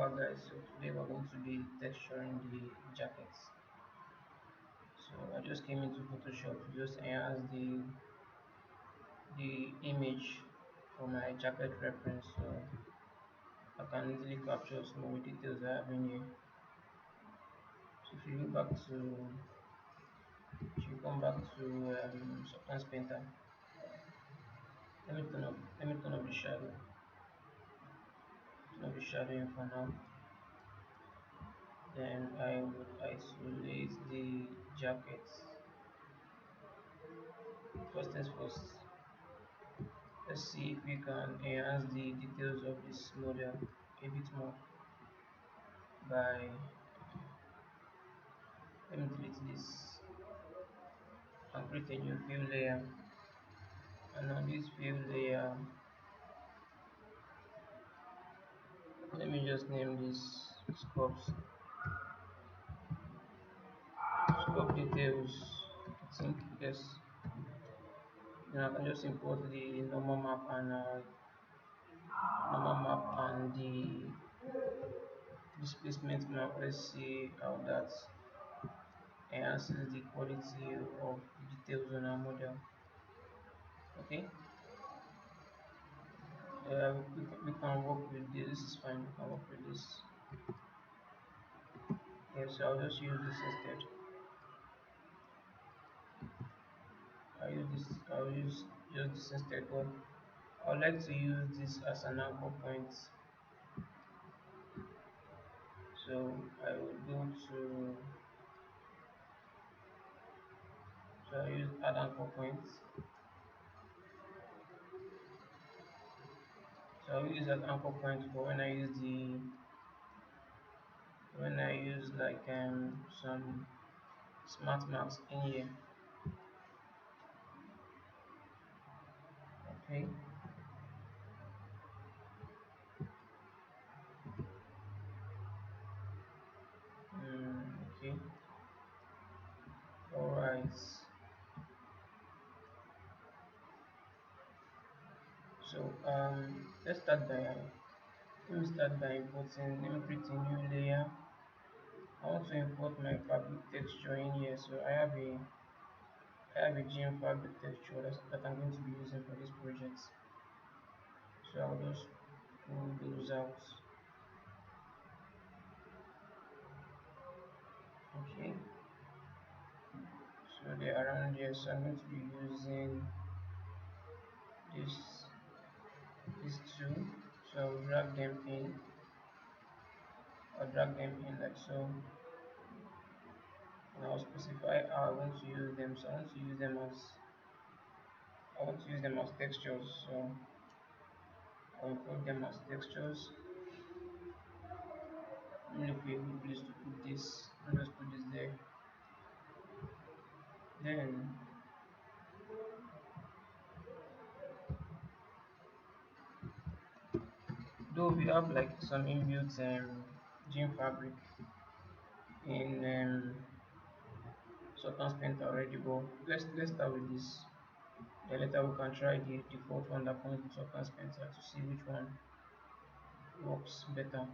back, guys. So today we're going to be texturing the jackets. So I just came into Photoshop to just enhance the image for my jacket reference, so I can easily capture some of the details I have in here. So if you look back to, if you come back to Substance Painter, let me turn off the shadow. Turn off the shadowing for now. Then I will isolate the jackets. First things first. Let's see if we can enhance the details of this model a bit more by, let me delete this and create a new fill layer, and on this fill layer let me just name this scope details. I think yes. Then I can just import the normal map and the displacement map. Let's see how that enhances the quality of the details on our model. Okay, we can work with this. This is fine. We can work with this. Yeah, so I'll just use this instead. I'll use just this instead, but I would like to use this as an anchor point. So I will go to, so I use add anchor points. So I'll use that anchor point for when I use like some smart marks in here. Okay. Okay. All right. So let me start by importing. Let me create a new layer. I want to import my fabric texture in here. So I have a GM fabric texture that I'm going to be using for this project. So I'll just pull those out. Okay. So they're around here. So I'm going to be using this these two. So I'll drag them in. I'll drag them in like so. And I'll specify how I want to use them. So I want to use them as textures. So I'll import them as textures. I'm look for a good place to put this. I'll just put this there. Then though we have like some inbuilt gene fabric in Sultan's Paint already, but let's start with this. Then later we can try the default one that comes with Sultan's Painter to see which one works better.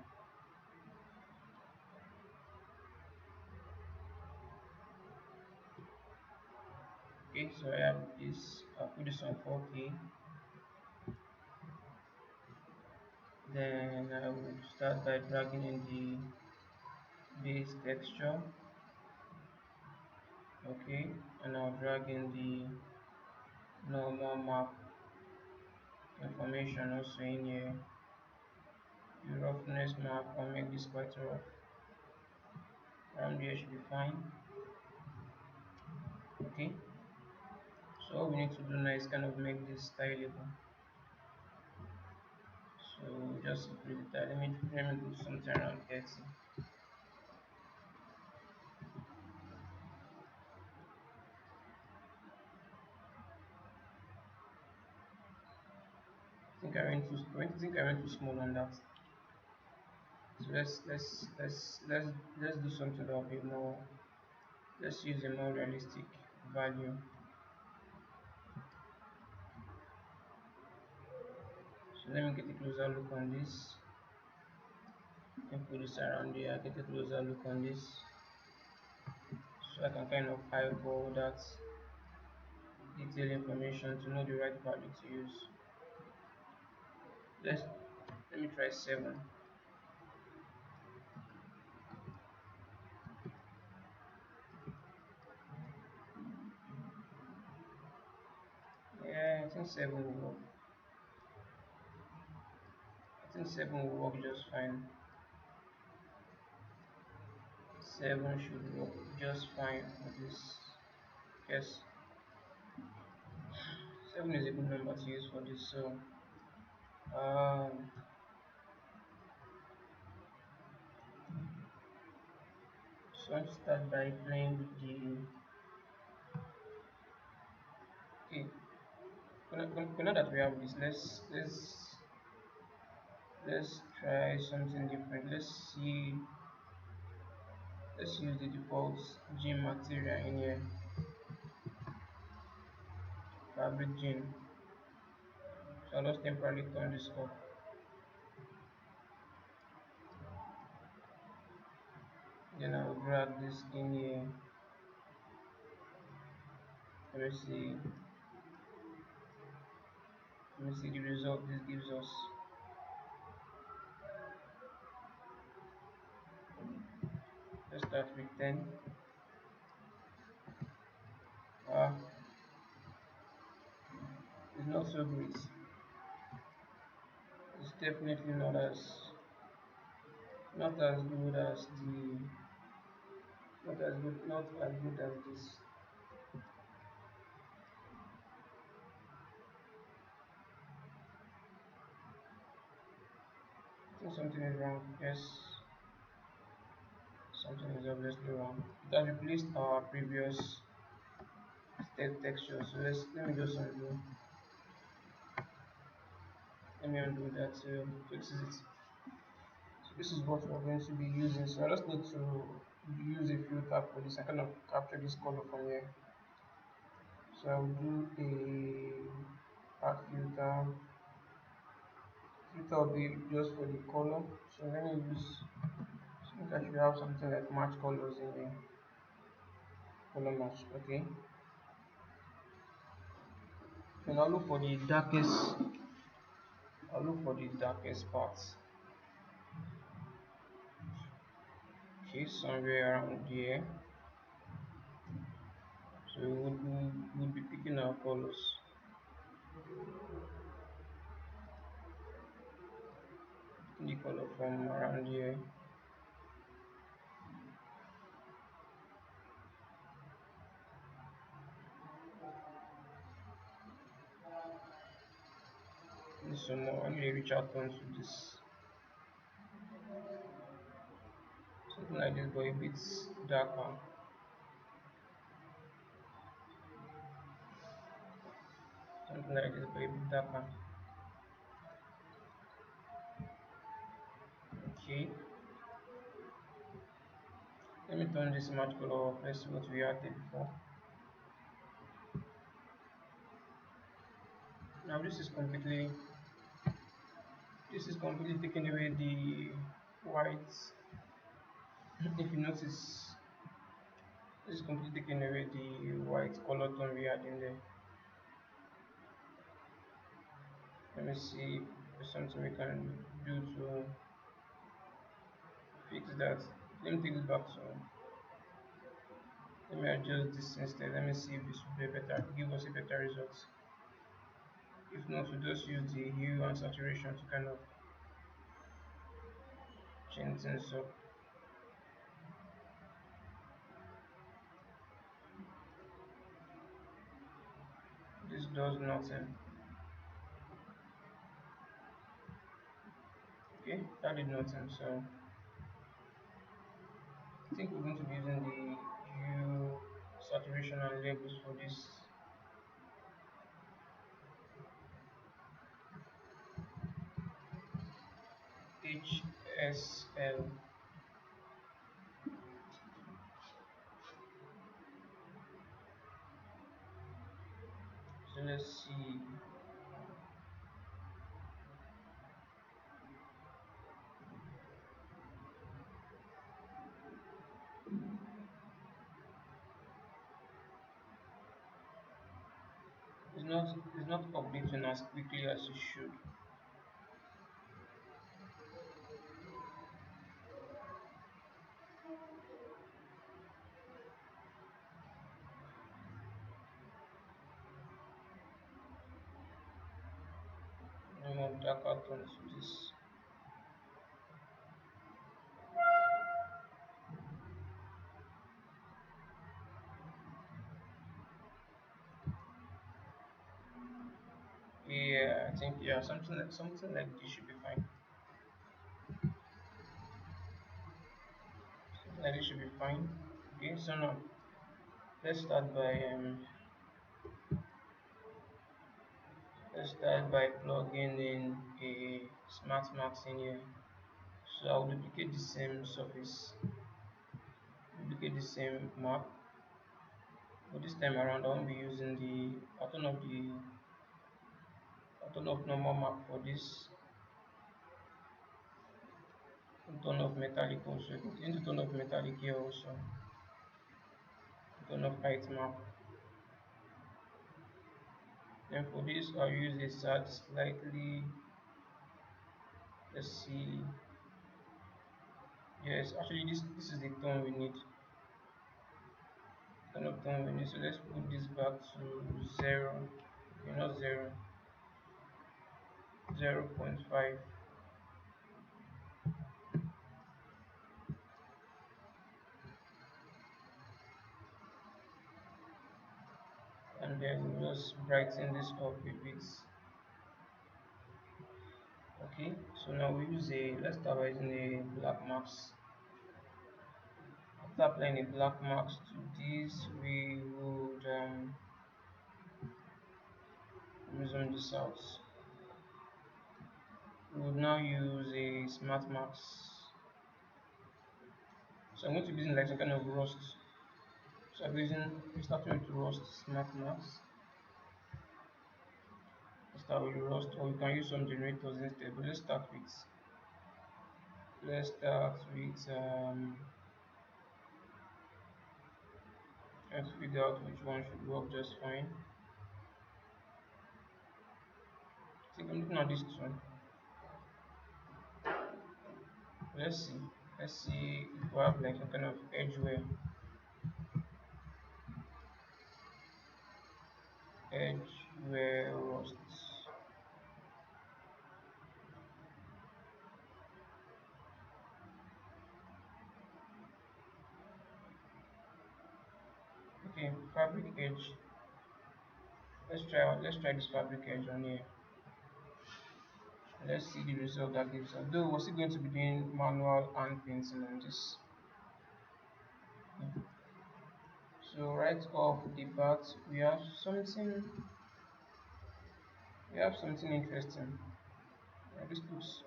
Okay, so I have this. I'll put this on 4K. Then I will start by dragging in the base texture. Okay, and I'll drag in the normal map information also in here. The roughness map, I'll make this quite rough. Around here should be fine. Okay, so all we need to do now is kind of make this styleable. So just increase it. Let me do something around 30. I think I went too small on that. So let's do something that will be more. Let's use a more realistic value. So let me get a closer look on this. can put this around here, get a closer look on this, so I can kind of eyeball that detail information to know the right value to use. Let's let me try 7. Yeah, I think 7 will work. I think 7 will work just fine. 7 should work just fine for this. Yes, 7 is a good number to use for this. Um, so let's start by playing with the. Okay, now that we have this, let's try something different. Let's use the default gene material in here, fabric gene. So I'll just temporarily turn this off. Then I'll drag this in here. Let me see. Let me see the result this gives us. Let's start with 10. Ah, it's not so great. It's definitely not as good as the not as good as this. I think something is wrong. Yes, something is obviously wrong. It has replaced our previous state texture. So let me just undo. Let me undo that. So this is it. So this is what we're going to be using. So I just need to use a filter for this. I kind of capture this color from here. So I'll do a path filter. Filter will be just for the color. So let me use. I think I should have something like match colors in here. Color match. Okay. And I'll look for the darkest. I'll look for the darkest parts. Okay, somewhere around here. So we'll be picking our colors. Picking the color from around here. Need some more. I need to reach out onto this. Something like this, but a bit darker. Something like this, but a bit darker. Okay. Let me turn this match color off. Let's see what we had there before. Now this is completely taking away the white. If you notice, this is completely taking away the white color tone we had in there. Let me see if there's something we can do to fix that. Let me take this back. So let me adjust this instead. Let me see if this will be better, give us a better result. If not, we just use the hue and saturation to kind of change things up. This does nothing. Okay, that did nothing. So I think we're going to be using the hue, saturation, and labels for this. HSL. So let's see. it's not updating as quickly as it should. No more darker tones to this. Yeah, I think yeah, something like this should be fine. Something like this should be fine. Okay, so now let's start by let's start by plugging in a smart max in here. So I'll duplicate the same surface, duplicate the same map, but this time around I won't be using I'll turn off normal map for this. I'll turn off metallic also. I need to turn off metallic here also. Turn off height map. Then for this I'll use a sat slightly, let's see. Yes, actually this is the tone we need. Kind of tone we need. So let's put this back to zero. Okay, not zero. 0.5, and then we'll just brighten this up a bit. Okay, so now we use a let's start by using a black mask. After applying a black mask to this, we would zoom this out. We would now use a smart mask. So I'm going to be using like some kind of rust. So I'm starting with rust smart mask. Let's start with rust, or we can use some generators instead. But let's start with trying to figure out which one should work just fine. I think I'm looking at this two. Let's see. Let's see if we have like some kind of edgeware rust. Okay, fabric edge. Let's try this fabric edge on here. Let's see the result that gives us. Though we're still going to be doing manual and painting on this. So right off the bat, we have something interesting. Yeah, this looks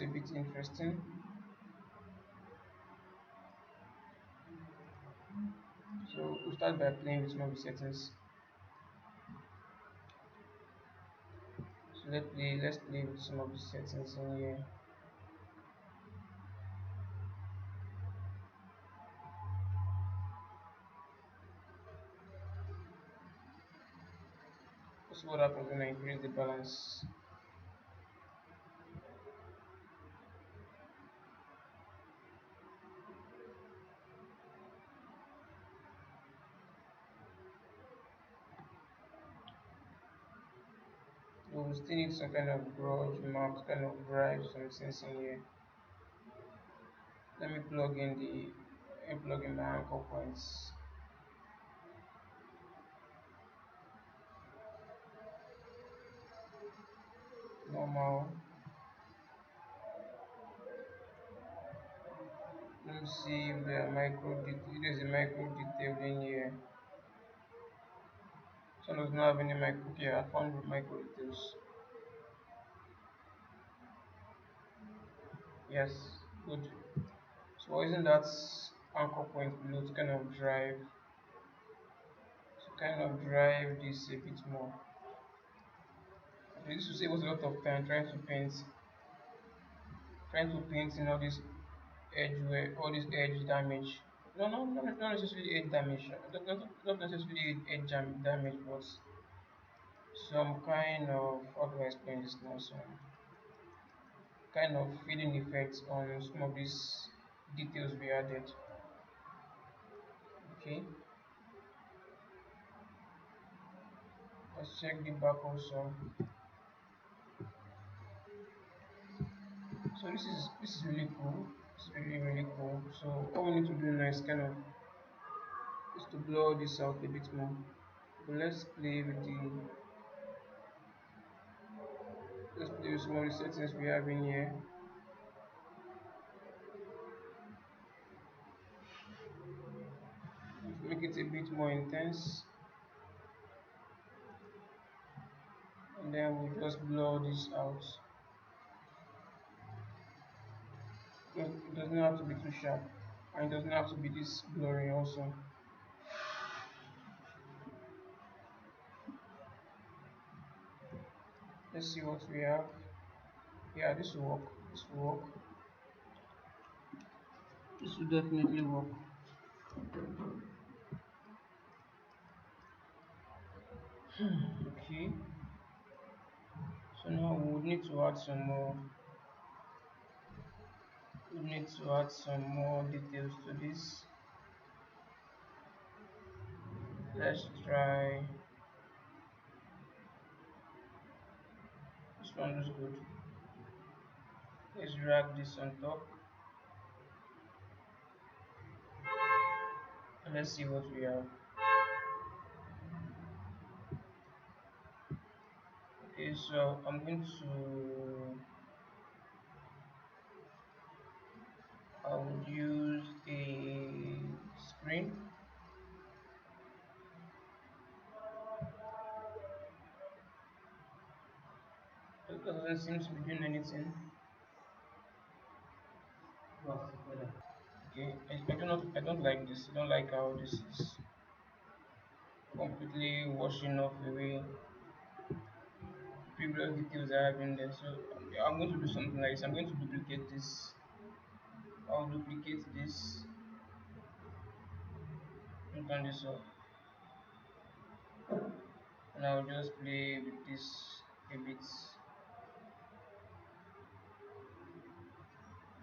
a bit interesting. So we'll start by playing with some of the settings. So let's play with some of the settings in here. Let's see what happens when I increase the balance. We still need some kind of brush map, kind of drive some things in here. Let me plug in my anchor points. Normal. Let me see if there are there's a micro detail in here. So does not have any micro. Okay, I found micro details. Yes, good. So isn't that anchor point below to kind of drive this a bit more. This will save us a lot of time trying to paint in all this edge damage. No, no, not necessarily head damage. Not necessarily damage, but some kind of, how do I explain this now? Some kind of feeling effects on some of these details we added. Okay, let's check the back also. So this is really cool. It's really cool. So all we need to do now is kind of is to blur this out a bit more. But let's play with some of the settings we have in here. Make it a bit more intense, and then we'll just blur this out. It doesn't have to be too sharp, and it doesn't have to be this blurry also. Let's see what we have. Yeah, this will work. This will work. This will definitely work. Okay. So now we would need to add some more. We need to add some more details to this. Let's try. This one looks good. Let's drag this on top. And let's see what we have. Okay, so I would use a screen. It doesn't seem to be doing anything. Okay, I don't like this. I don't like how this is completely washing off away previous details I have in there. So I'm going to do something like this. I'm going to duplicate this. I'll duplicate this and turn this off. And I'll just play with this a bit.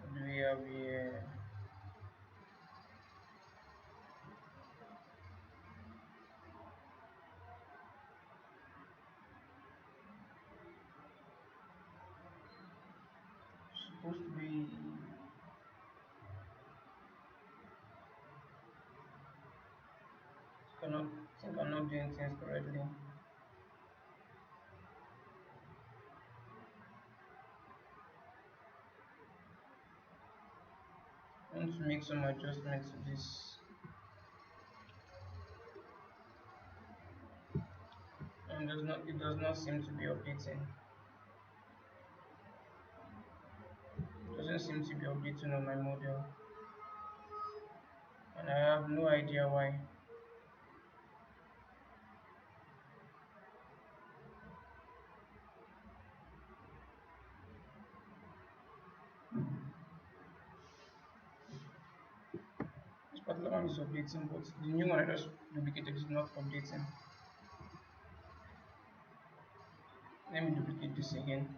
What do we have here? Supposed to be. Cannot think I'm not doing things correctly. I want to make some adjustments to this, and it does not seem to be updating. It doesn't seem to be updating on my model, and I have no idea why. This particular one is updating, but the new one I just duplicated is not updating. Let me duplicate this again.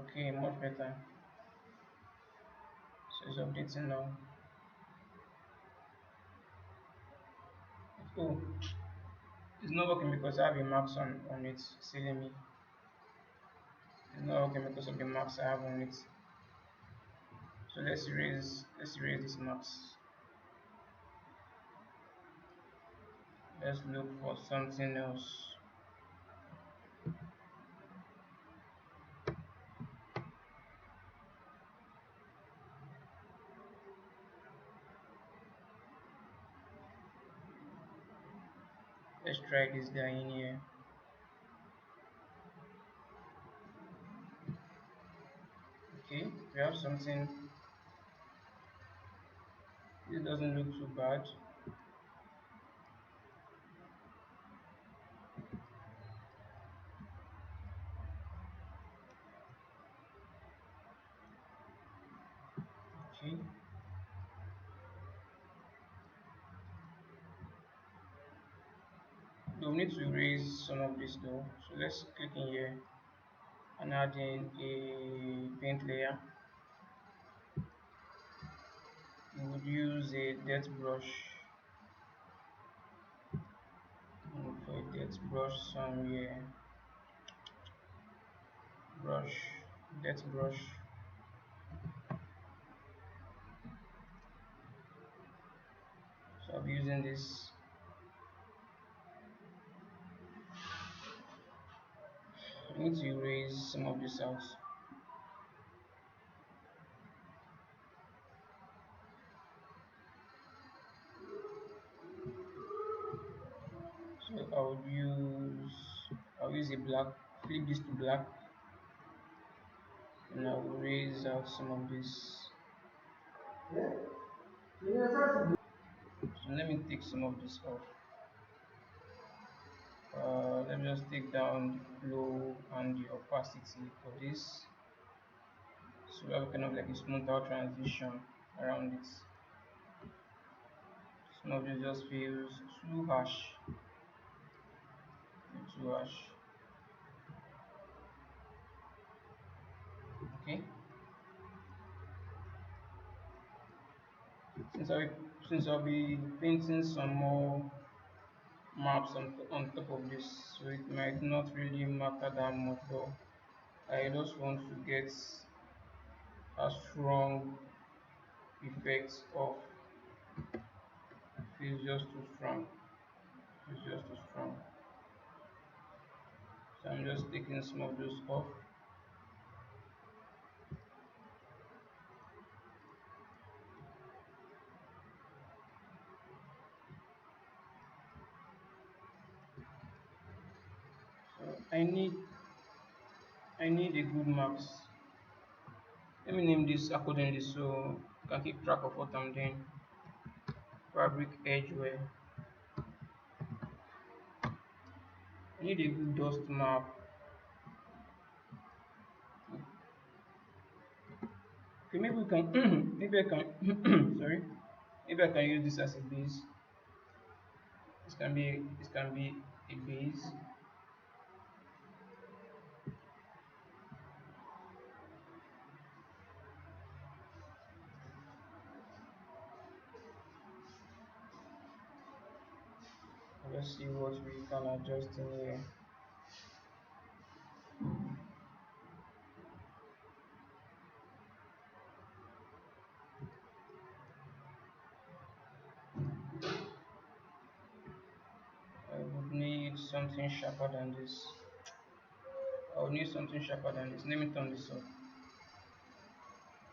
Okay, much better. So it's updating now. Oh, it's not working because I have a marks on it, silly me. It's not working because of the marks I have on it. So let's erase these marks. Let's look for something else. Let's try this guy in here. Okay, we have something. This doesn't look too bad. we need to erase some of this though. So let's click in here and add in a paint layer. We would use a depth brush. For a depth brush somewhere. Brush, depth brush. So I'll be using this. I need to erase some of this out. So I'll use a black, flip this to black, and I'll erase out some of this. So let me take some of this off. Let me just take down the flow and the opacity for this. So we have kind of like a smooth out transition around it. Some of this just feels too harsh. Too harsh. Okay. Since I'll be painting some more maps on top of this, so it might not really matter that much, but I just want to get a strong effect of feels just too strong. Feels just too strong. So I'm just taking some of those off. So I need a good maps. Let me name this accordingly so I can keep track of what I'm doing. Fabric edgeware. I need a good dust map. Okay, maybe we can maybe I can sorry. Maybe I can use this as a base. This can be a base. Let's see what we can adjust in here. I would need something sharper than this. I would need something sharper than this. Let me turn this up.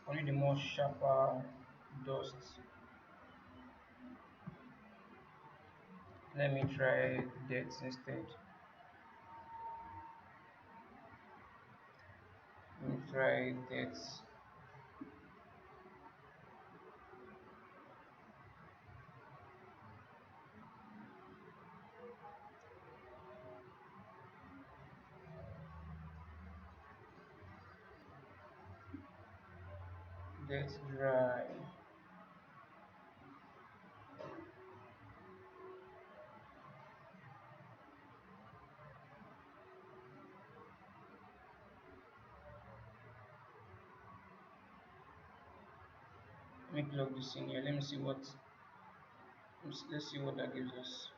I need a more sharper dust. Let me try that instead. Let me try that. That's dry. Let me plug this in here. Let me see what. Let's see what that gives us.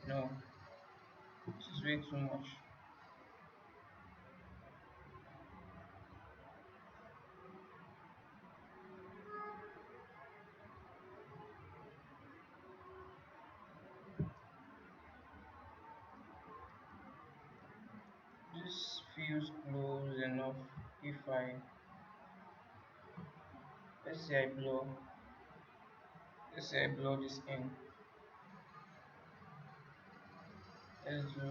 No, this is way too much. This feels close enough. If I let's say I blow, let's say I blow this in. Let's do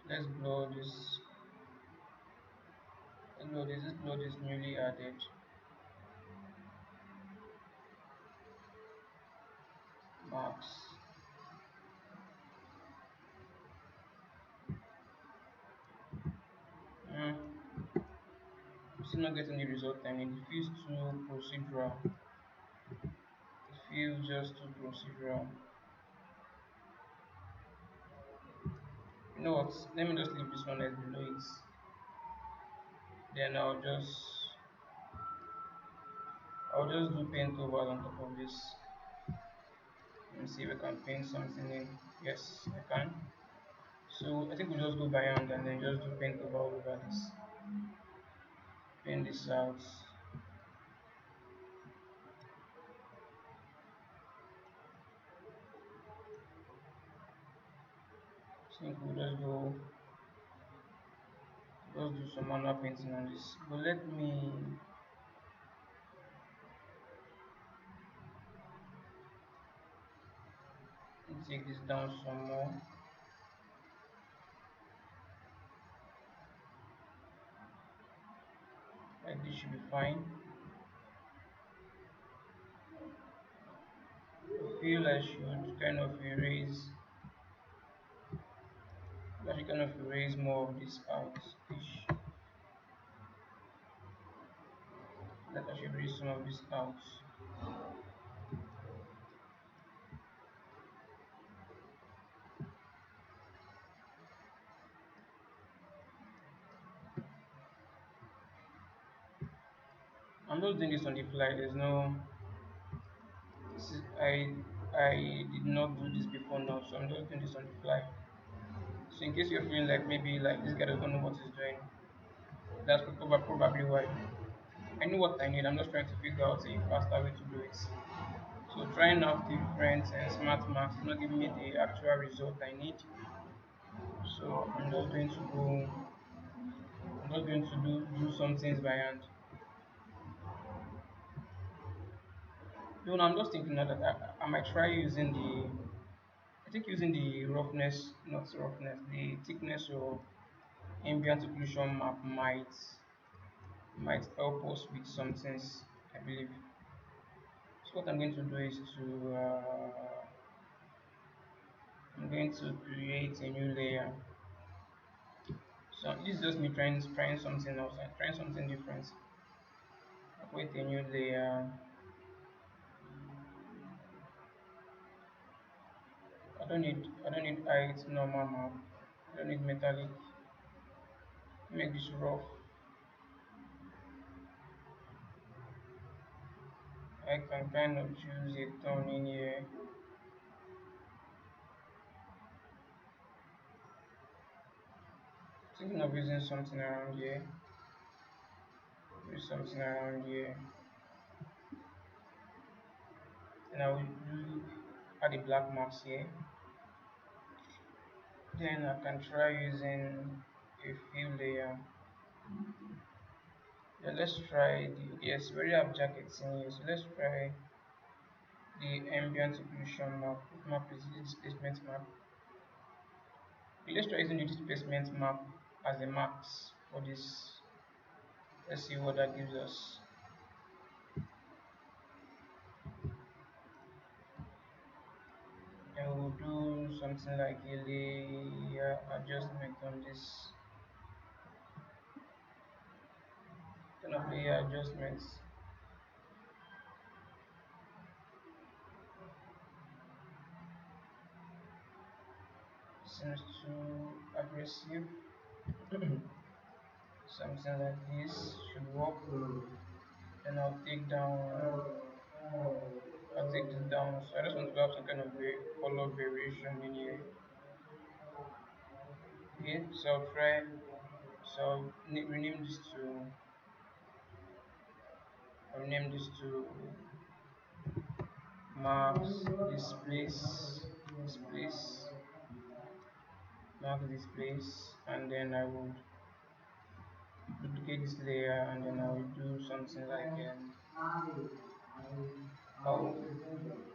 let's blow this. Let's blow this. This blow is newly added. marks. Mm, still not getting the result I need. It feels too procedural. It feels just too procedural. You know what? Let me just leave this one as below it. Then I'll just do paint over on top of this. Let me see if I can paint something in. Yes, I can. So I think we'll just go by hand and then just do paint over all over this. Paint this out. I think we'll just do some manual painting on this. But let me take this down some more. Like this should be fine. I feel I should kind of erase more of this out. Like I should erase some of this out. I'm just doing this on the fly. There's no this is I did not do this before now, so I'm just doing this on the fly. So in case you're feeling like maybe like this guy doesn't know what he's doing, that's probably why. I know what I need. I'm just trying to figure out a faster way to do it. So trying out different smart marks is not giving me the actual result I need. So I'm just going to do some things by hand. No, I'm just thinking now that I might try using I think using the roughness, not roughness, the thickness of ambient occlusion map might help us with some things, I believe. So what I'm going to do is I'm going to create a new layer. So this is just me trying something else, trying something different. I create a new layer. I don't need height normal map. I don't need metallic. Make this rough. I can kind of choose a tone in here. Thinking of using something around here. Use something around here. And I will do add the black marks here. Then I can try using a fill layer. Yeah, let's try yes, we already have jackets in here, so let's try the ambient occlusion map. What map is this displacement map? Okay, let's try using the displacement map as the max for this. Let's see what that gives us. And we'll do something like a layer adjustment on this kind of layer adjustments. Seems too aggressive. Something like this should work. Then I'll take this down. So I just want to have some kind of color variation in here. Okay, so I'll try. So rename this to. I'll rename this to maps displace, mark this place, and then I would duplicate this layer, and then I will do something like I'll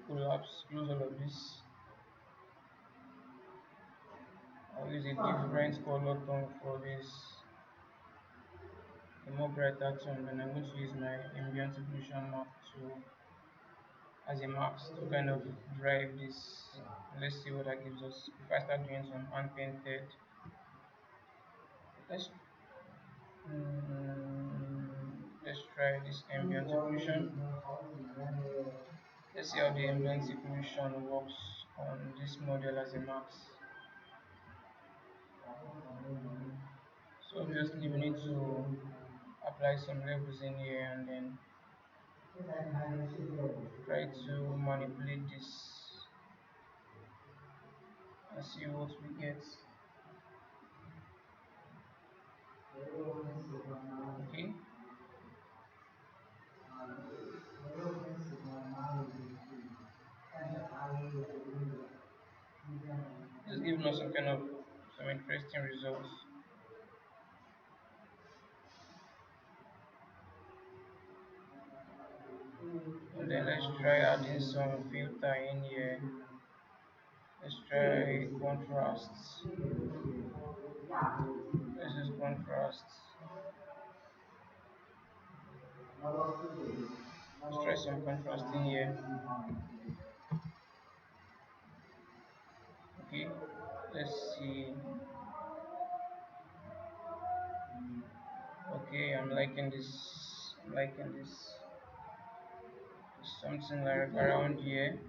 collapse, close all of this. I'll use a different color tone for this, a more brighter tone, and I'm going to use my ambient occlusion map to as a max to kind of drive this. Let's see what that gives us. If I start doing some unpainted, let's let's try this ambient occlusion. Let's see how the ambient occlusion works on this model as a max. So obviously we need to apply some levels in here and then try to manipulate this and see what we get. Okay. It's giving us some kind of some interesting results. And then let's try adding some filter in here. Let's try contrasts. Let's use contrasts. Let's try some contrast in here. Okay, let's see. Okay, I'm liking this. I'm liking this. Something like around here.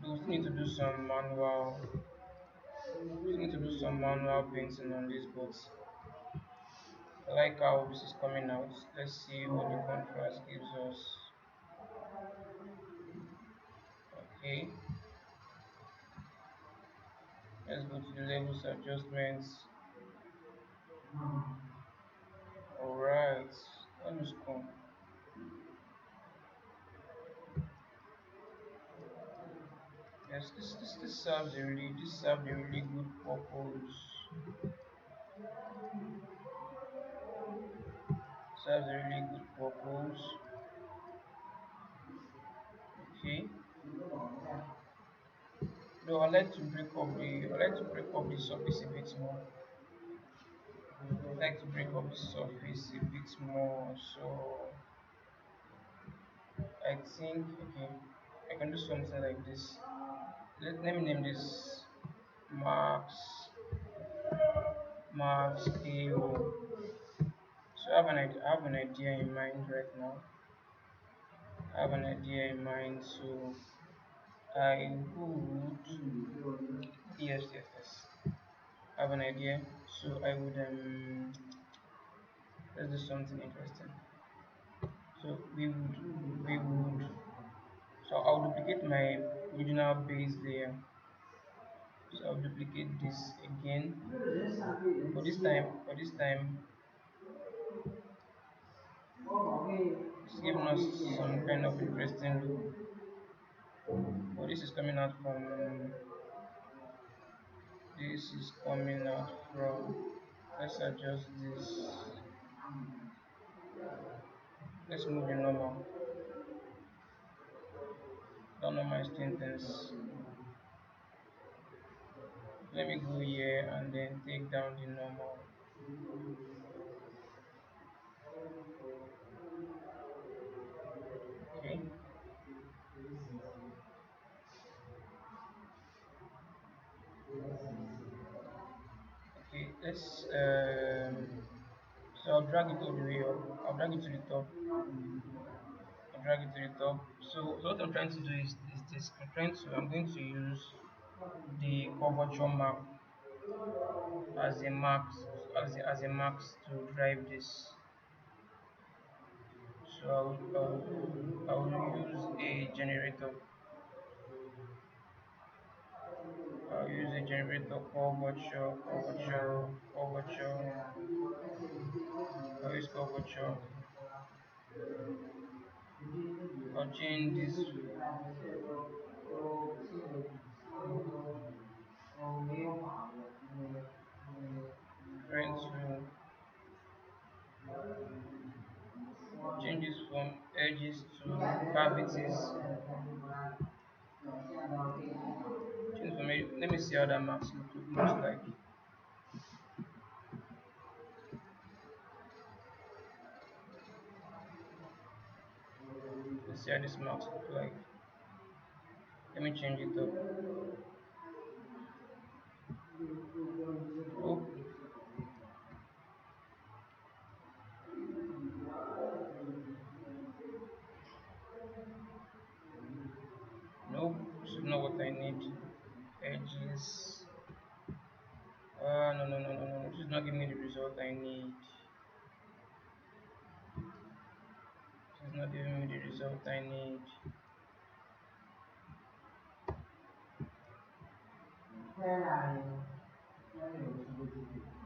We still need to do some manual. We need to do some manual painting on this, but I like how this is coming out. Let's see what the contrast gives us. Okay, let's go to the levels adjustments. Alright, that looks cool. Yes, this serves a really good purpose. Serves a really good purpose. Okay. Though I like to break up the surface a bit more. I like to break up the surface a bit more. So I think okay, I can do something like this. Let me name this Max Max AO. So I have an idea in mind right now. I have an idea in mind, so I would yes. I have an idea. So I would let's do something interesting. So we would so I'll duplicate my original base layer. So I'll duplicate this again. For this time it's giving us some kind of interesting look. Oh, this is coming out from let's adjust this. Let's move in normal. Don't know my things. Let me go here and then take down the normal. Okay. Okay. So I'll drag it all the way up. I'll drag it to the top. I'll drag it to the top. So what I'm trying to do is this. I'm going to use the curvature map as a max as a max to drive this. So I will use a generator. I'll use a generator curvature. I'll use curvature. I'll change this. Trying to change this from edges to cavities. Let me see how that max looks like. Let's see how this marks look like. Let me change it up. Oh, nope, this is not what I need. Edges. No, no, no, no, no. This is not giving me the result I need. This is not giving me the result I need.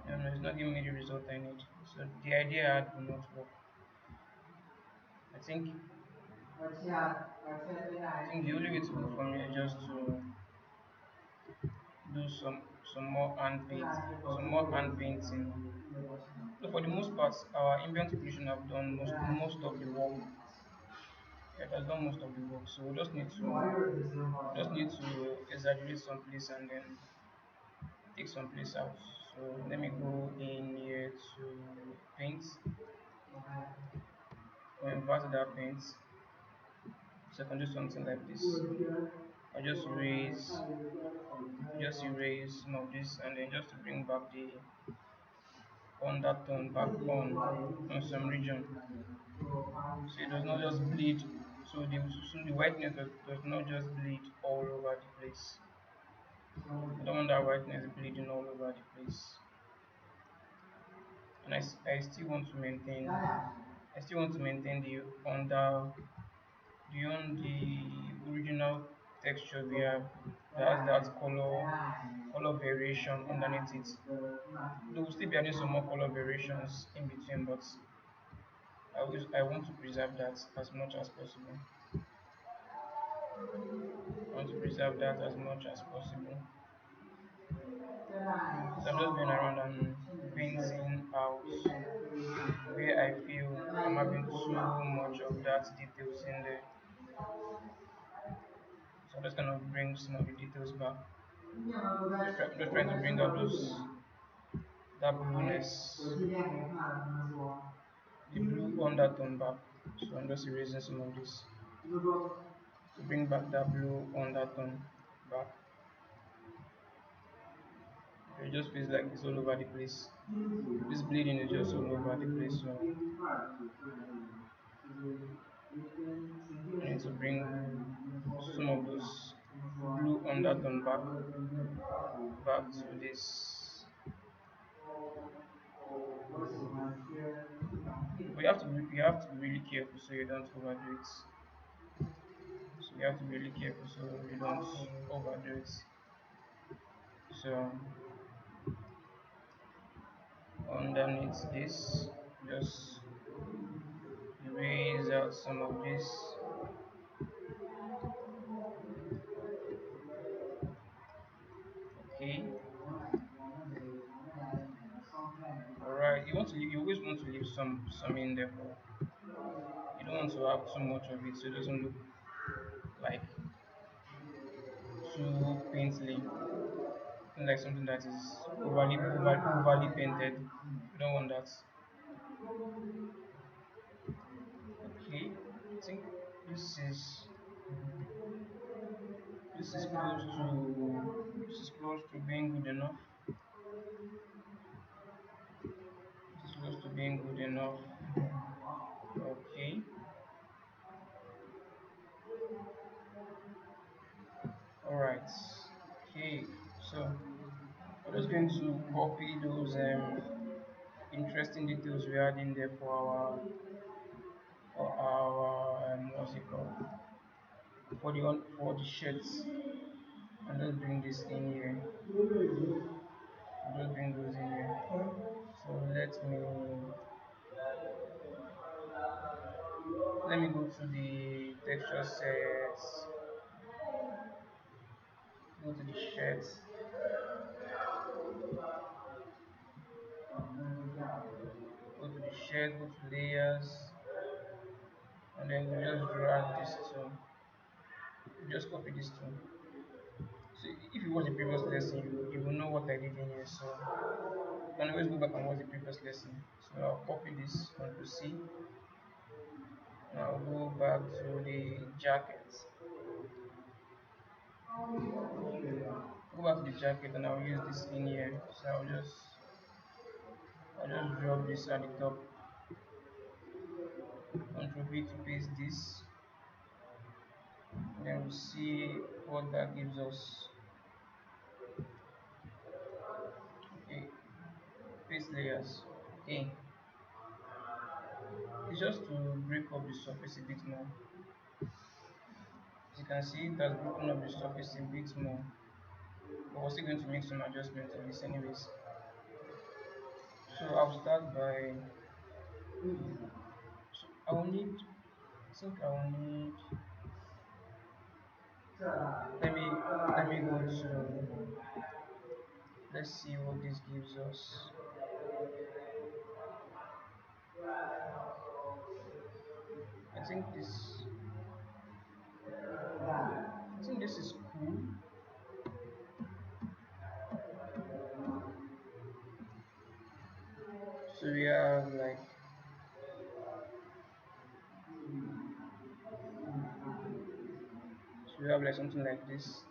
No, no, it's not giving me the result I need. So the idea I had will not work. I think I think the only way to go for me is just to do some more hand painting. So for the most part, our ambient occlusion have done most of the work. Yeah, it has done most of the work. So we just need to exaggerate some place and then take some place out. So let me go in here to paint. Convert that paint. So I can do something like this. I just erase some of this and then just to bring back the undertone back on some region. So it does not just bleed. So the whiteness does not just bleed all over the place. I don't want that whiteness bleeding all over the place. And I still want to maintain the the original texture we have that has that color variation underneath it. There will still be adding some more color variations in between, but I want to preserve that as much as possible. I want to preserve that as much as possible. So I'm just going around and painting out where I feel I'm having too much of that details in there. So I'm just gonna bring some of the details back. Just trying to bring out that blueness, the blue undertone back. So I'm just erasing some of this to bring back that blue undertone back. It just feels like it's all over the place. This bleeding is just all over the place. So I need to bring some of those blue undertone back to this. But you have to be really careful so you don't overdo it. So you have to be really careful so you don't overdo it. So underneath this, just erase out some of this. Okay. Alright. You always want to leave some in there for you don't want to have too much of it so it doesn't look like too painterly. Like something that is overly painted. You don't want that. Okay. I think this is this is close to being good enough. This is close to being good enough. Okay. Alright. Okay. So I'm just going to copy those interesting details we had in there for our what's it called for the shirts. And just bring this in here. Just bring those in here. So let me go to the texture sets. Go to the shirts. Go to the shirt. Go to layers, and then we just drag this to. Just copy this to. So if you watch the previous lesson, you will know what I did in here. So you can always go back and watch the previous lesson. So I'll copy this onto C. Now go back to the jacket. Go back to the jacket and I'll use this in here. So I'll just drop this at the top. Control V to paste this. Then we'll see what that gives us. Okay, paste layers. Okay, it's just to break up the surface a bit more. As you can see, it has broken up the surface a bit more. But we're still going to make some adjustments to this anyways. So I'll start by, so I will need, I think I will need, let me go to, let's see what this gives us. I think this, I think this is cool. So we have like, so we have like something like this.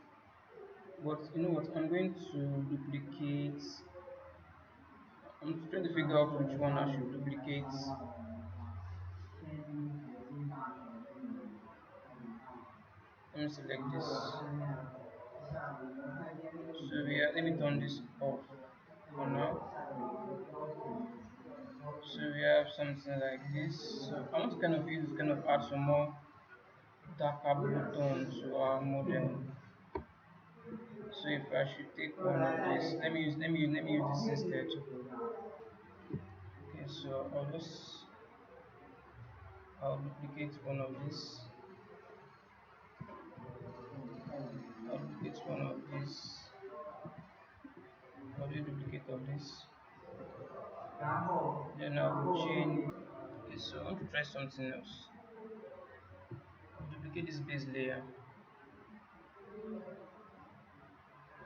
But you know what? I'm going to duplicate. I'm trying to figure out which one I should duplicate. Let me select this. So we are, let me turn this off for now. So we have something like this. So I want to kind of use, kind of add some more darker blue tone to our model. So if I should take one of this, let me use this instead. Okay, so I'll duplicate one of this. I'll duplicate one of this. I'll do a duplicate of this. Then I'll change. Okay, so I want to try something else. Duplicate this base layer.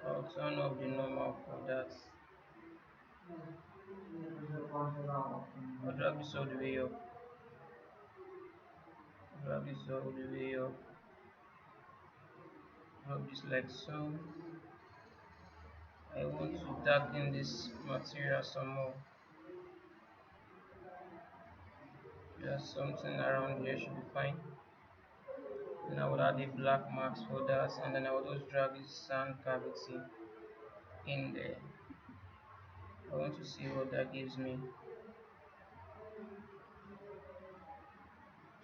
I'll turn off the normal for that. I'll drag this all the way up. Drag this all the way up. Drag this like so. I want to darken this material some more. Just something around here should be fine. And I will add the black marks for that, and then I will just drag this sand cavity in there. I want to see what that gives me.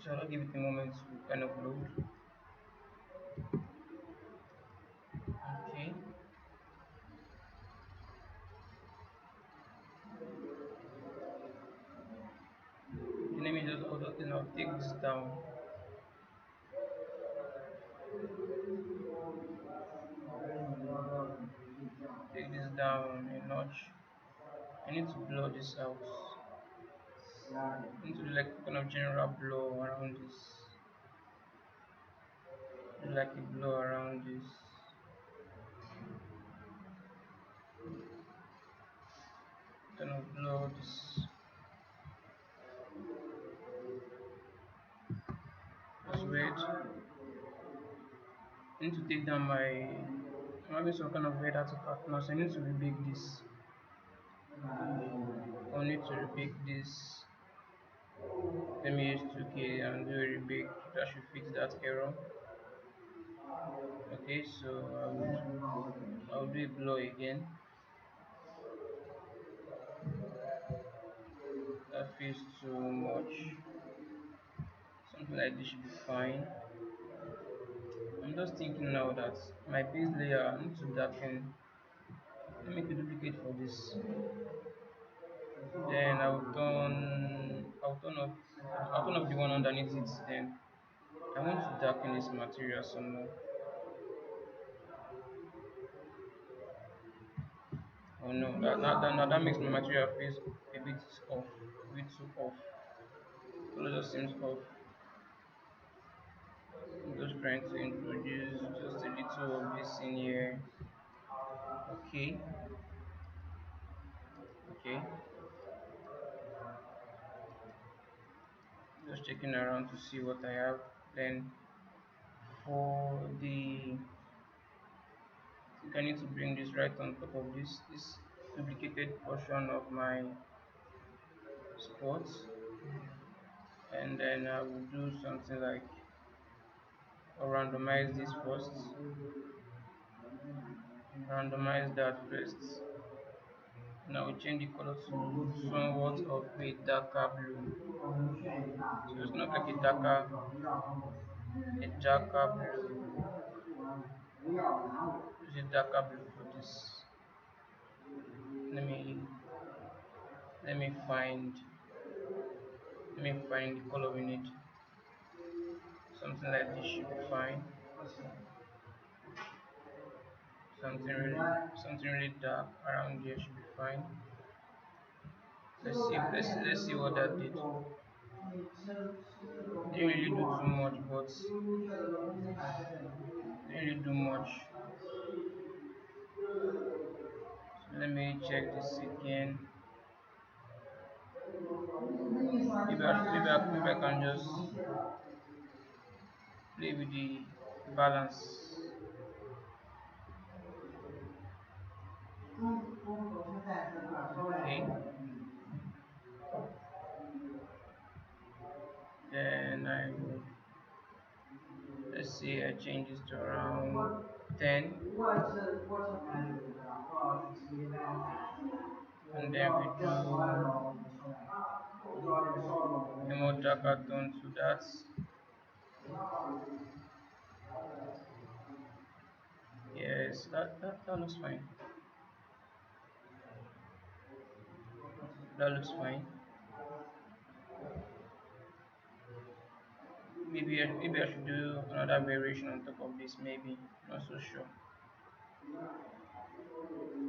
So I'll give it a moment to kind of load. Okay. Let me just also, take this down. Take this down a notch. I need to blur this out. I need to do like kind of general blur around this. Do like a blur around this. Kind of blur this. Just wait. I need to take down my. I'm having some kind of red artifact now, so I need to rebake this. I need to rebake this. Let me use 2K and do a rebake. That should fix that error. Okay, so I'll do a blur again. That feels too much. Something like this should be fine. I'm just thinking now that my base layer I need to darken. Let me make a duplicate for this. Then I'll turn off the one underneath it. Then I want to darken this material some more. Oh no, that makes my material face a bit off, a bit too off. It just seems off. I'm just trying to introduce just a little of this in here. Okay, okay. Just just checking around to see what I have. Then for the, I think I need to bring this right on top of this duplicated portion of my spots, and then I will do something like randomize this first, randomize that first. Now we change the color to somewhat of a darker blue. So it's not like a darker blue. Use a darker blue for this. Let me let me find let me find the color we need. Something like this should be fine. Something really dark around here should be fine. Let's see what that did. Didn't really do too much, but didn't really do much. So let me check this again. Maybe I can just play with the balance. Okay. Then I would, let's see, I change this to around 10, and then we do a more darker tone to that. Yes, that looks fine. That looks fine. Maybe I should do another variation on top of this. Maybe, not so sure.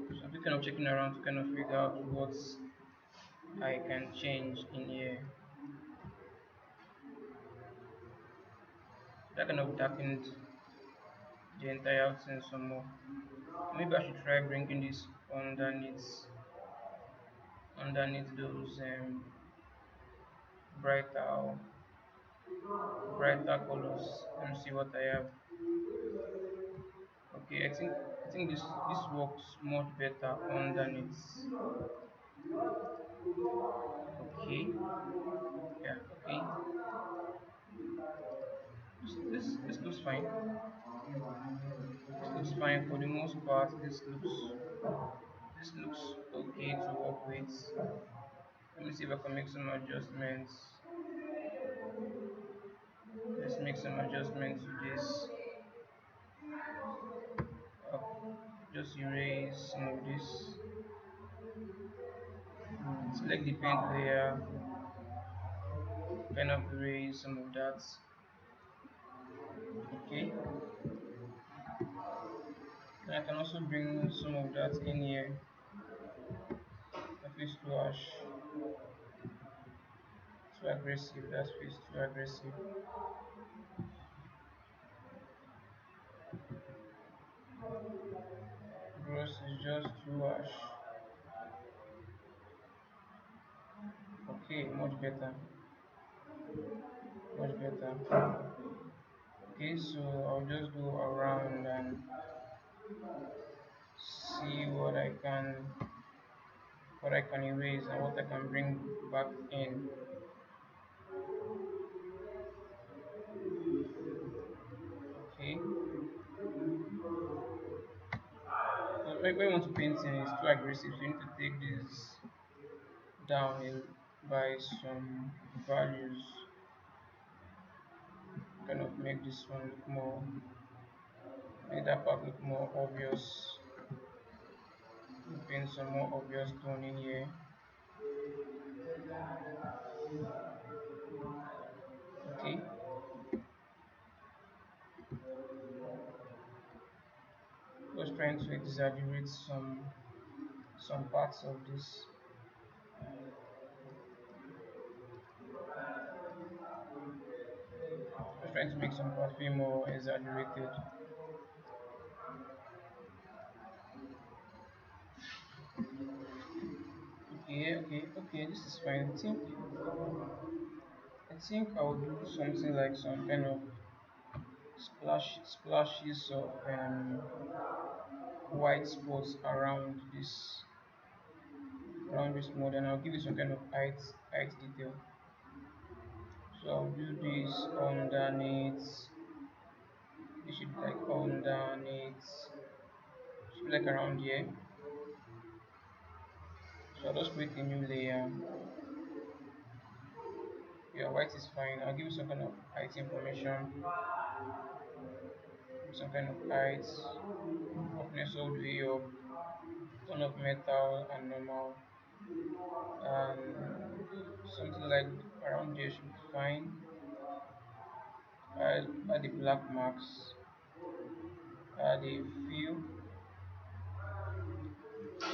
So I'm kind of checking around to kind of figure out what I can change in here. That kind of darkened the entire thing some more. Maybe I should try bringing this underneath those brighter brighter colors. Let me see what I have. Okay, I think this works much better underneath. Okay, yeah, okay. This looks fine. This looks fine for the most part. This looks okay to work with. Let me see if I can make some adjustments. Let's make some adjustments to this. Uh, just erase some of this. Select the paint layer. Kind of erase some of that. Okay. And I can also bring some of that in here. That feels too harsh, too aggressive. That feels too aggressive. Gross is just too harsh. Okay, much better. Much better. Okay, so I'll just go around and see what I can erase and what I can bring back in. Okay. So when you want to paint in, it's too aggressive, so you need to take this down by some values. Kind of make this one look more, make that part look more obvious. Paint some more obvious tone in here. Okay. Just trying to exaggerate some parts of this. Just trying to make some parts feel more exaggerated. Okay, okay, okay, this is fine. I think I'll do something like some kind of splashes of white spots around this mode, and I'll give it some kind of height detail. So I'll do this underneath. It should be like underneath. Should be like around here. So I'll just create a new layer. Yeah, white is fine. I'll give you some kind of height information, some kind of height, roughness all the way up, tone of metal and normal, and something like around there should be fine. Add the black marks, add a few.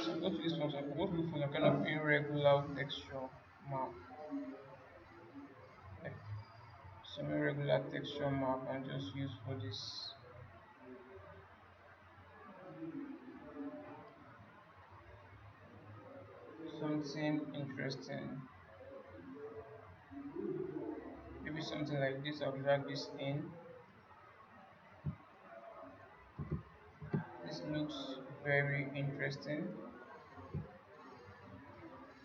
So go to this function, go to look for some kind of irregular texture mark, like some irregular texture mark, and just use for this something interesting. Maybe something like this. I'll drag this in. This looks very interesting.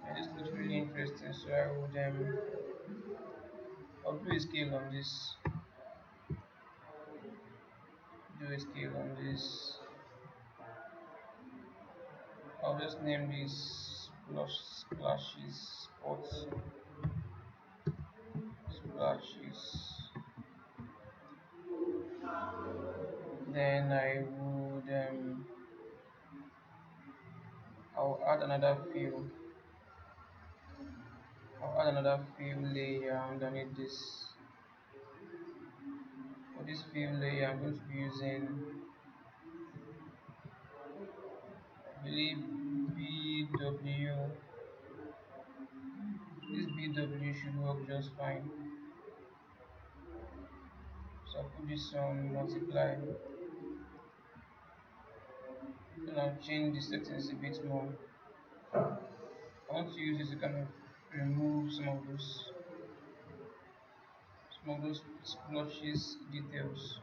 And this looks really interesting. So I would I'll do a scale on this. Do a scale on this. I'll just name this splashes spots splashes. Then I'll add another fill. I'll add another fill layer underneath this. For this fill layer, I'm going to be using, I believe, BW. This BW should work just fine. So I'll put this on multiply. Then I'll change the settings a bit more. I want to use this to kind of remove some of those splotches details.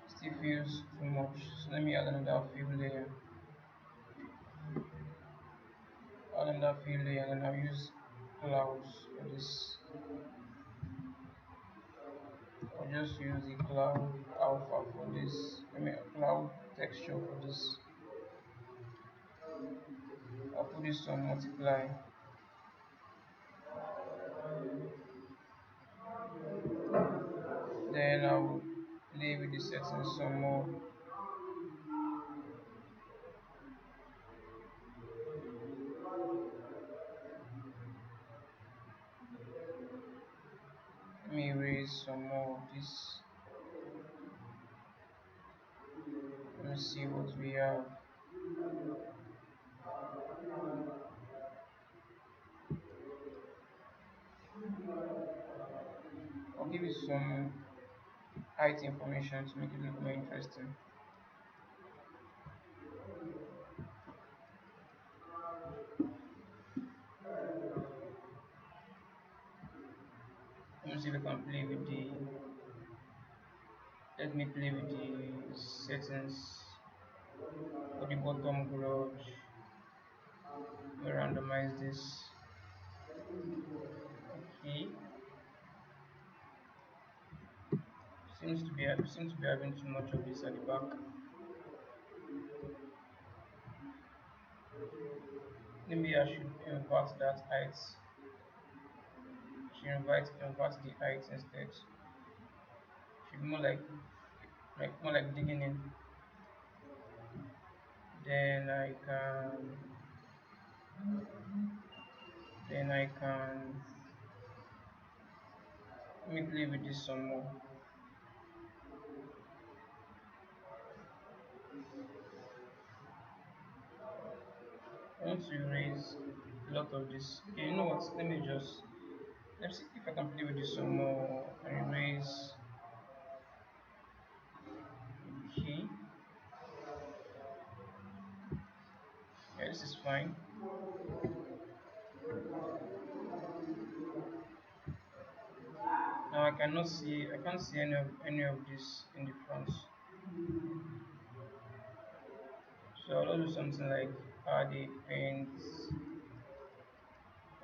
Still feels too much. So let me add another fill layer. Add another fill layer, and I'll use clouds for this. I'll just use the cloud alpha for this. I mean cloud texture for this. I'll put this on multiply. Then I'll play with the settings some more. Let me erase some more of this. Let me see what we have. I'll give you some height information to make it look more interesting. Let me see if I can play with the. Let me play with the settings for the bottom garage. We randomize this. Okay. Seems to be having too much of this at the back. Maybe I should invert that height. Should invert the height instead. Should be more like digging in. Then I can let me play with this some more. I want to erase a lot of this. Okay, you know what? Let's see if I can play with this some more and erase. Okay, yeah, this is fine. Now I cannot see. I can't see any of this in the front. So I'll do something like add a paint,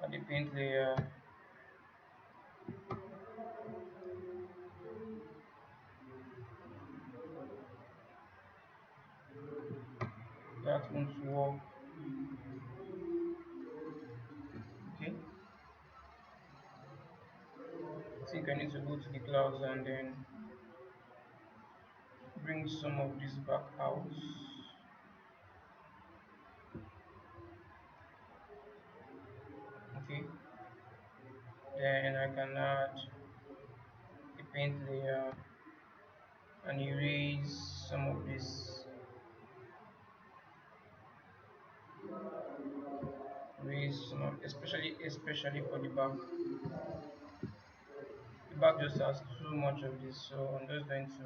add a paint layer. That won't work. Okay. I think I need to go to the clouds and then bring some of this back out. Okay. Then I can add a paint layer and erase some of this, erase some of, especially for the back. The back just has too much of this, so I'm just going to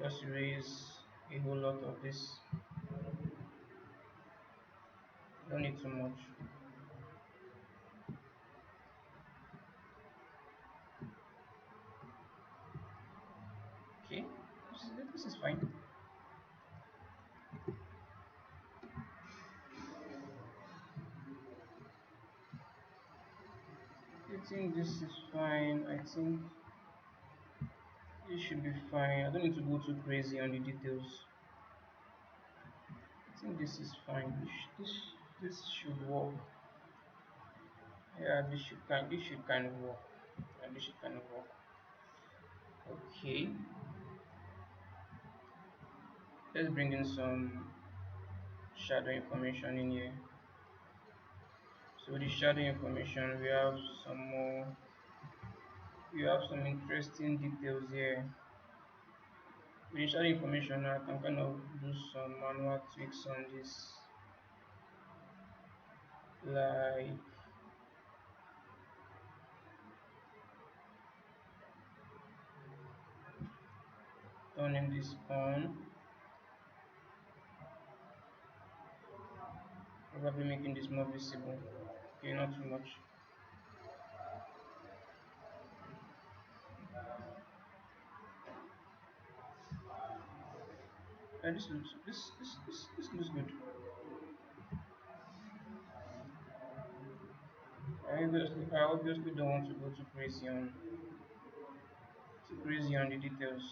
just erase a whole lot of this. Don't need too much. Okay, this is fine. I think this is fine. I think this should be fine. I don't need to go too crazy on the details. I think this is fine. This should work. Yeah, this should kind of work. Yeah, this should kind of work. Okay, let's bring in some shadow information in here. So with the shadow information, we have some interesting details here. With the shadow information, I can kind of do some manual tweaks on this, like turning this on, probably making this more visible. Okay, not too much. And this looks good. I obviously don't want to go too crazy on the details.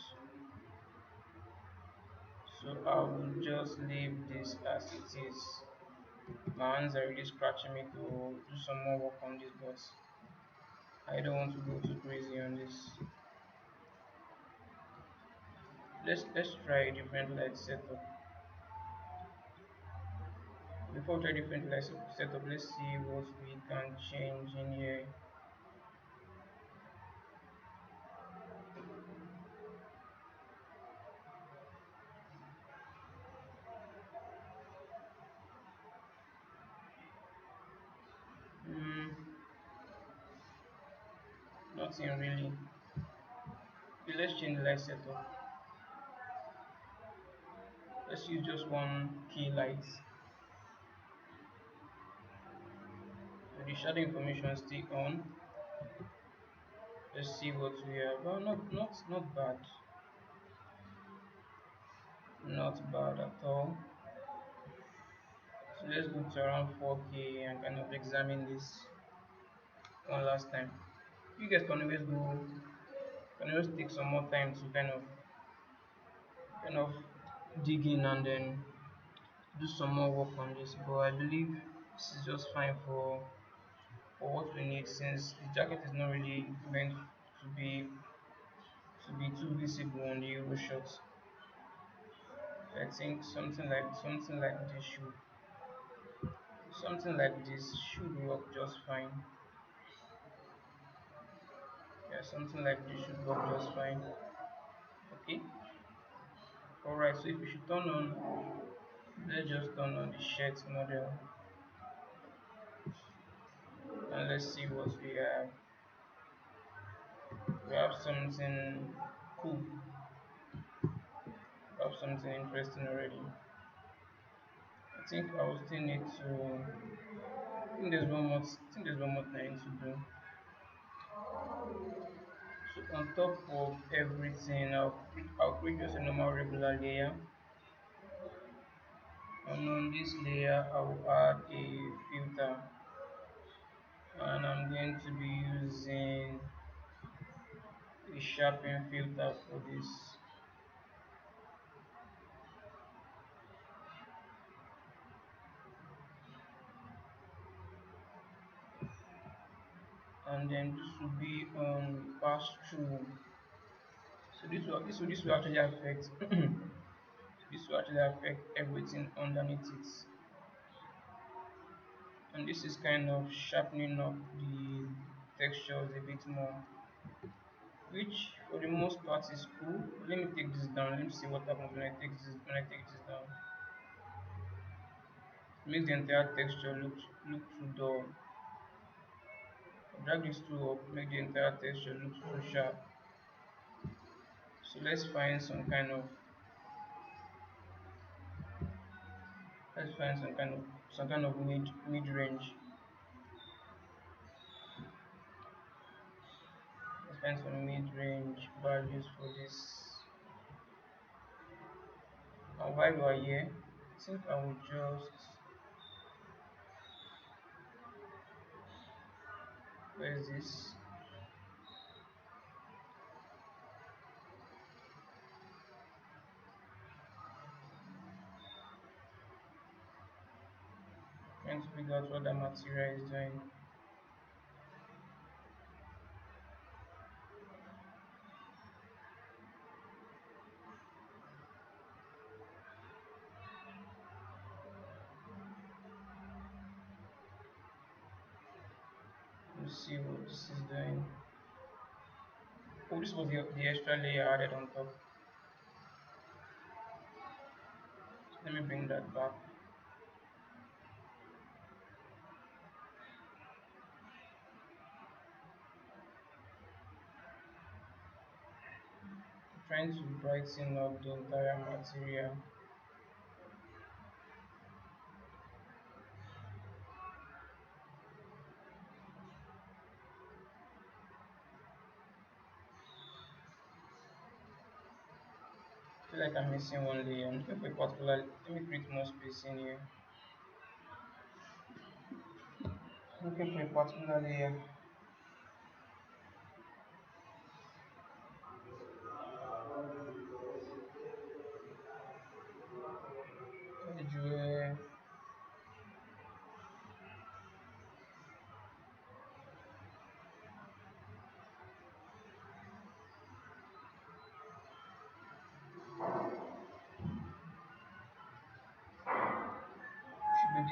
So I will just leave this as it is. My hands are really scratching me to do some more work on this, but I don't want to go too crazy on this. Let's try a different light setup. Before we try different light setup, let's see what we can change in here. Hmm, nothing really. Okay, let's change the light setup. Let's use just one key light. So the shadow information is still on. Let's see what we have. Well, not bad. Not bad at all. So let's go to around 4K and kind of examine this one last time. You guys can always take some more time to kind of dig in and then do some more work on this. But I believe this is just fine for what we need, since the jacket is not really meant to be too visible on the Euro shots. So I think something like this should work just fine. Yeah, something like this should work just fine. Okay. Alright, so if we should turn on, let's just turn on the shirt model and let's see what we have. We have something cool. We have something interesting already. I think I will still need to. I think there's one more thing to do. So on top of everything, I'll create just a normal regular layer, and on this layer I will add a filter, and I'm going to be using a sharpen filter for this. And then this will be on pass through. So this will actually affect this will actually affect everything underneath it. And this is kind of sharpening up the textures a bit more, which for the most part is cool. Let me take this down. Let me see what happens when I take this down. It makes the entire texture look too dull. Drag this tool up, make the entire texture look too sharp. So let's find some kind of mid range. Let's find some mid range values for this. And while we are here, I think I will just, where is this? Trying to figure out what that material is doing. Let's see what this is doing. Oh, this was the extra layer added on top. Let me bring that back. Trying to brighten up the entire material. I feel like I'm missing one layer. I'm looking for a particular. Let me create more space in here. Looking for a particular layer. Edge where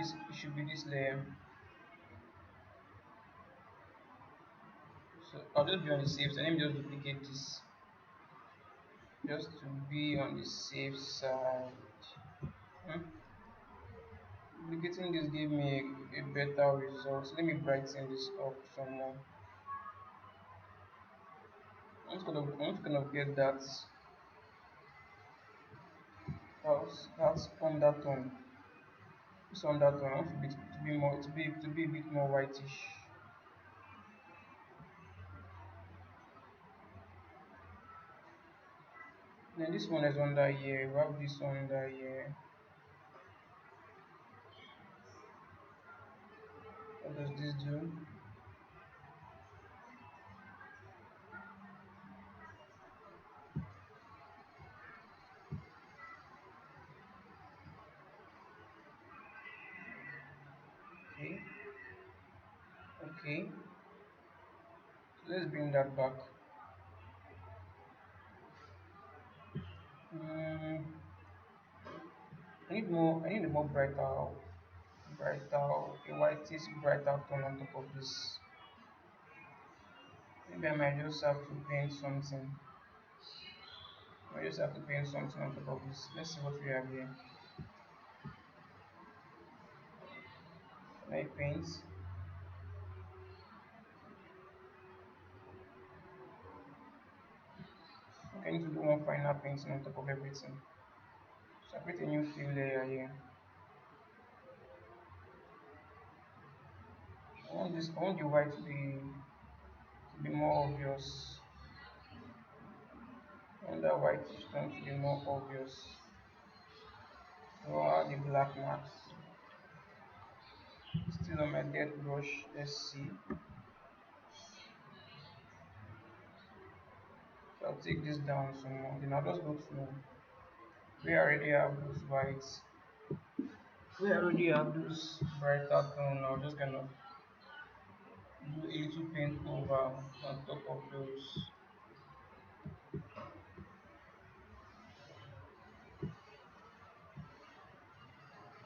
it should be this layer. So I'll just be on the safe side. Let me just duplicate this just to be on the safe side. Hmm? Duplicating this gave me a better result. So let me brighten this up some more. I'm just gonna get that's undertone. This undertone I want to be a bit more whitish. Then this one is under here. We have this one under here. What does this do? Okay, okay. So let's bring that back. Mm, I need a more a whitish brighter tone on top of this. Maybe I might just have to paint something. I just have to paint something on top of this. Let's see what we have here. Can I paint? Okay, I need to do one final painting on top of everything. So I create a new fill layer here. I want the white to be be more obvious. Under white tone to be more obvious. So I'll add the black marks. Still on my dead brush, let's see. So I'll take this down some more. Then I'll just go to we already have those whites. We already have those brighter tone. I'll just kind of do a little paint over on top of those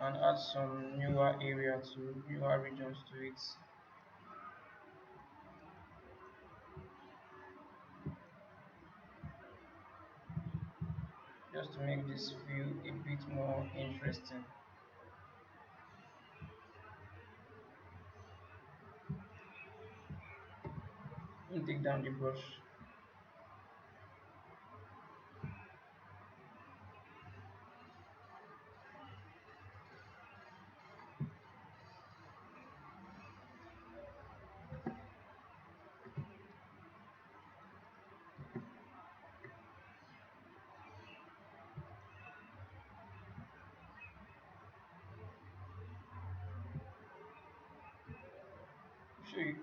and add some newer area to newer regions to it. Just to make this feel a bit more interesting. Let me take down the brush.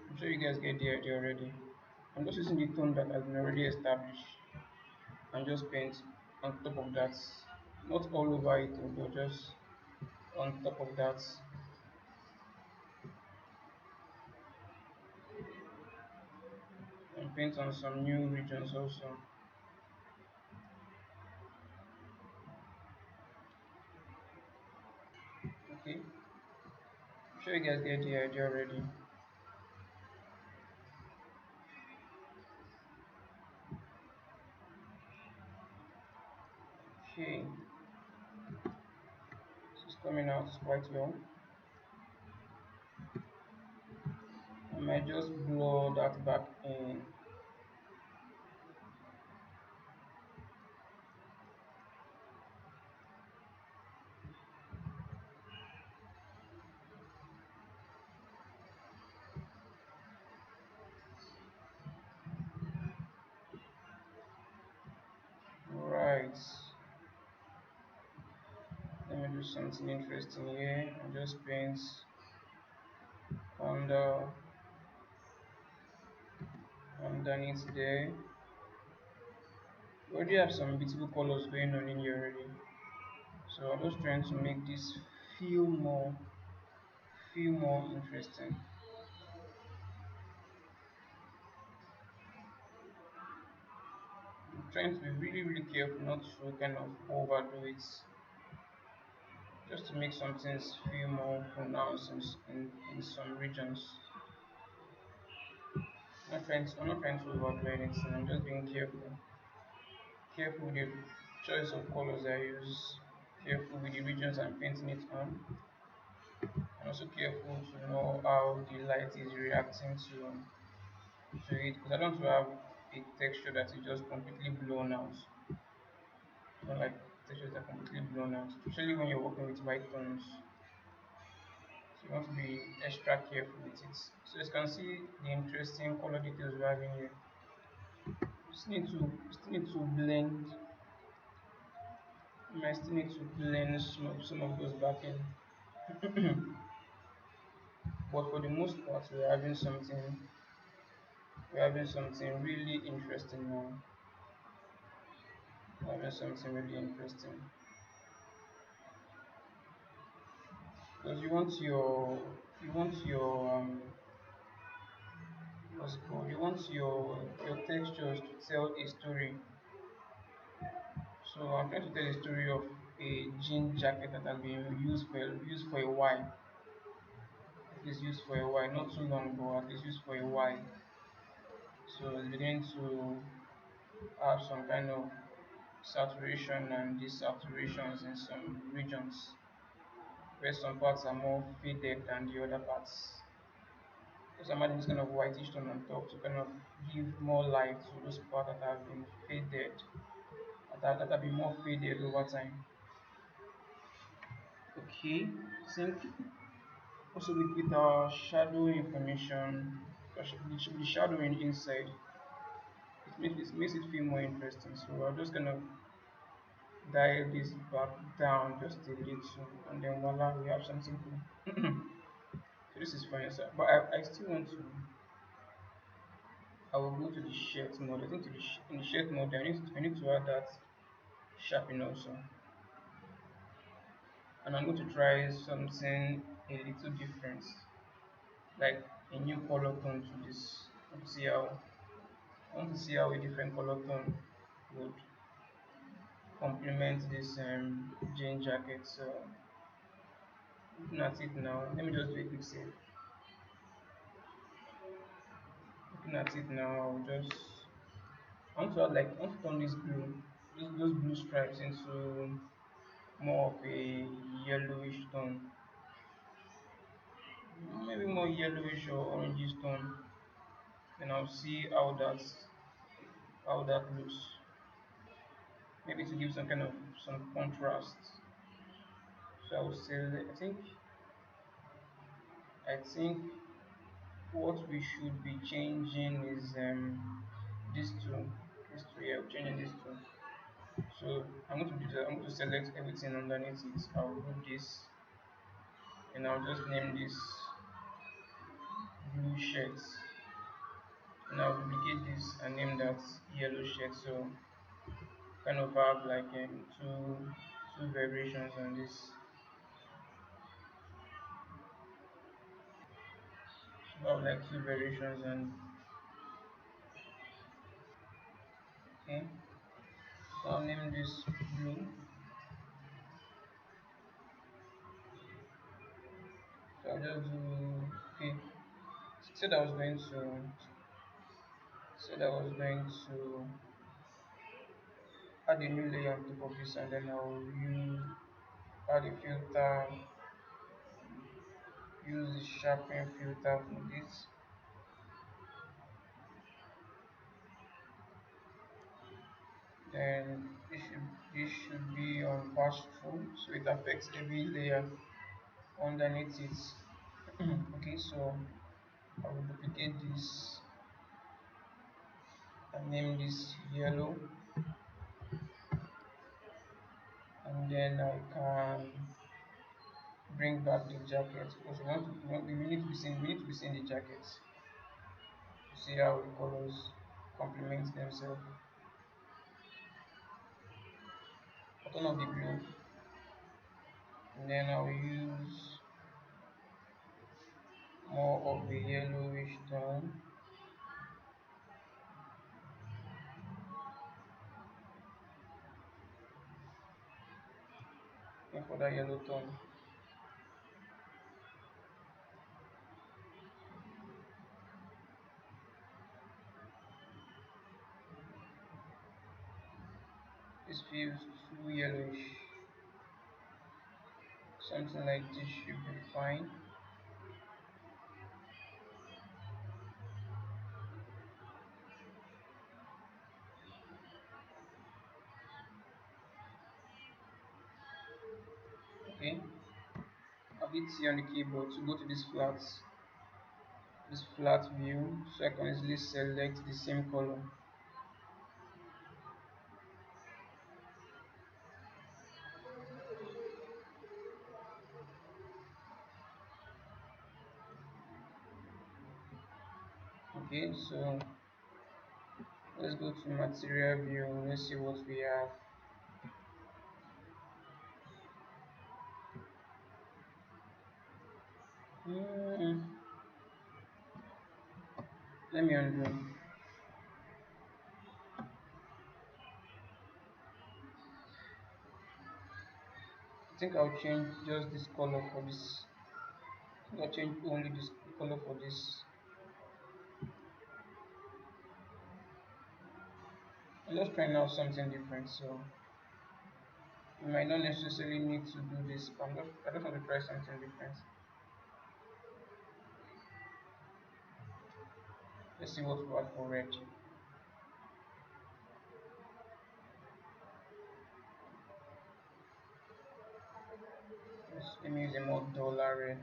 I'm sure you guys get the idea already. I'm just using the tone that has been already established and just paint on top of that. Not all over it, but just on top of that. And paint on some new regions also. Okay, I'm sure you guys get the idea already. Okay, this is coming out quite well. I might just blur that back in. Right, let me do something interesting here. I just paint on the underneath there. We already have some beautiful colors going on in here already. So I'm just trying to make this feel more interesting. I'm trying to be really careful not to kind of overdo it. Just to make some things feel more pronounced in some regions. I'm not trying to overdo anything, I'm just being careful. Careful with the choice of colors I use, careful with the regions I'm painting it on, and also careful to know how the light is reacting to it because I don't want to have a texture that is just completely blown out. I don't like textures that are completely blown out, especially when you're working with white tones. So you want to be extra careful with it. So as you can see the interesting color details we have in here. Still need to blend. You might still need to blend some of those back in. But for the most part, we're having something really interesting now. We're having something really interesting because you want your what's it called? You want your textures to tell a story. So I'm trying to tell a story of a jean jacket that has been used for a while. At least used for a while, not too long, but at least used for a while. So it's beginning to have some kind of saturation and desaturations in some regions, where some parts are more faded than the other parts. So I'm adding this kind of whitish tone on top to kind of give more light to those parts that have been faded, that have been more faded over time. Okay, same also with our shadow information. Because the shadowing inside, it makes it feel more interesting. So I'm just gonna dial this back down just a little, and then voila, we have something cool. So this is fine, sir. But I still want to. I will go to the shirt mode. I think in the shirt mode, I need to add that sharpening also, and I'm going to try something a little different, like a new color tone to this. I want to see how a different color tone would complement this jean jacket. So looking at it now, let me just do a quick save. Looking at it now, I want to turn this blue, those blue stripes into more of a yellowish tone, maybe more yellowish or orangey tone. Then I'll see how that looks. Maybe to give some contrast. So I would say I think what we should be changing is these two. These two, yeah, we're changing these two. So I'm going to do that. I'm going to select everything underneath it. I'll do this, and I'll just name this blue shirt. And I'll duplicate this and name that yellow shirt. So kind of have like two variations on this. So I have like two variations and okay. So I'll name this blue. So I'll just do okay. Said I was going to said I was going to add a new layer on top of this, and then I'll add a filter, use the sharpen filter for this. Then this should be on pass through, so it affects every layer underneath it. Okay, so I will duplicate this and name this yellow, and then I can bring back the jacket because we need to be seeing the jackets to see how the colors complement themselves. I turn off the blue, and then I'll use more of the yellowish tone, and for that yellow tone, this feels too yellowish. Something like this should be fine. Okay, I'll hit C on the keyboard to go to this flat view, so I can easily select the same color. Okay, so let's go to material view. Let's see what we have. Hmm, let me undo. I think I'll change just this color for this. I think I'll change only this color for this. I'm just trying out something different, so you might not necessarily need to do this. But I just want to try something different. Let's see what we have for red. Let me use a more duller red.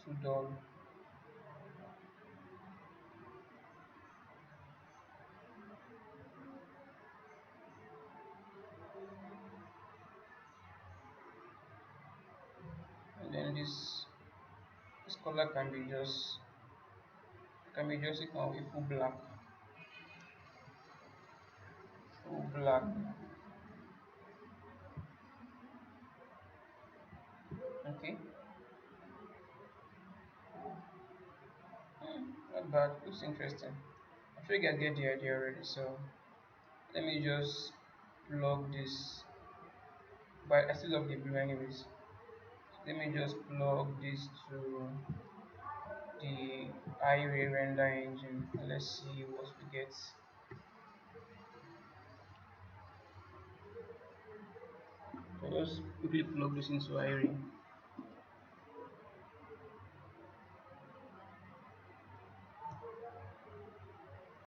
too dull. And then this color can be just a full black. Full black. Okay. Not bad. Looks interesting. I think I get the idea already. So let me just plug this. But I still love the blue anyways. Let me just plug this to the iRay render engine. Let's see what we get. So just quickly plug this into iRay.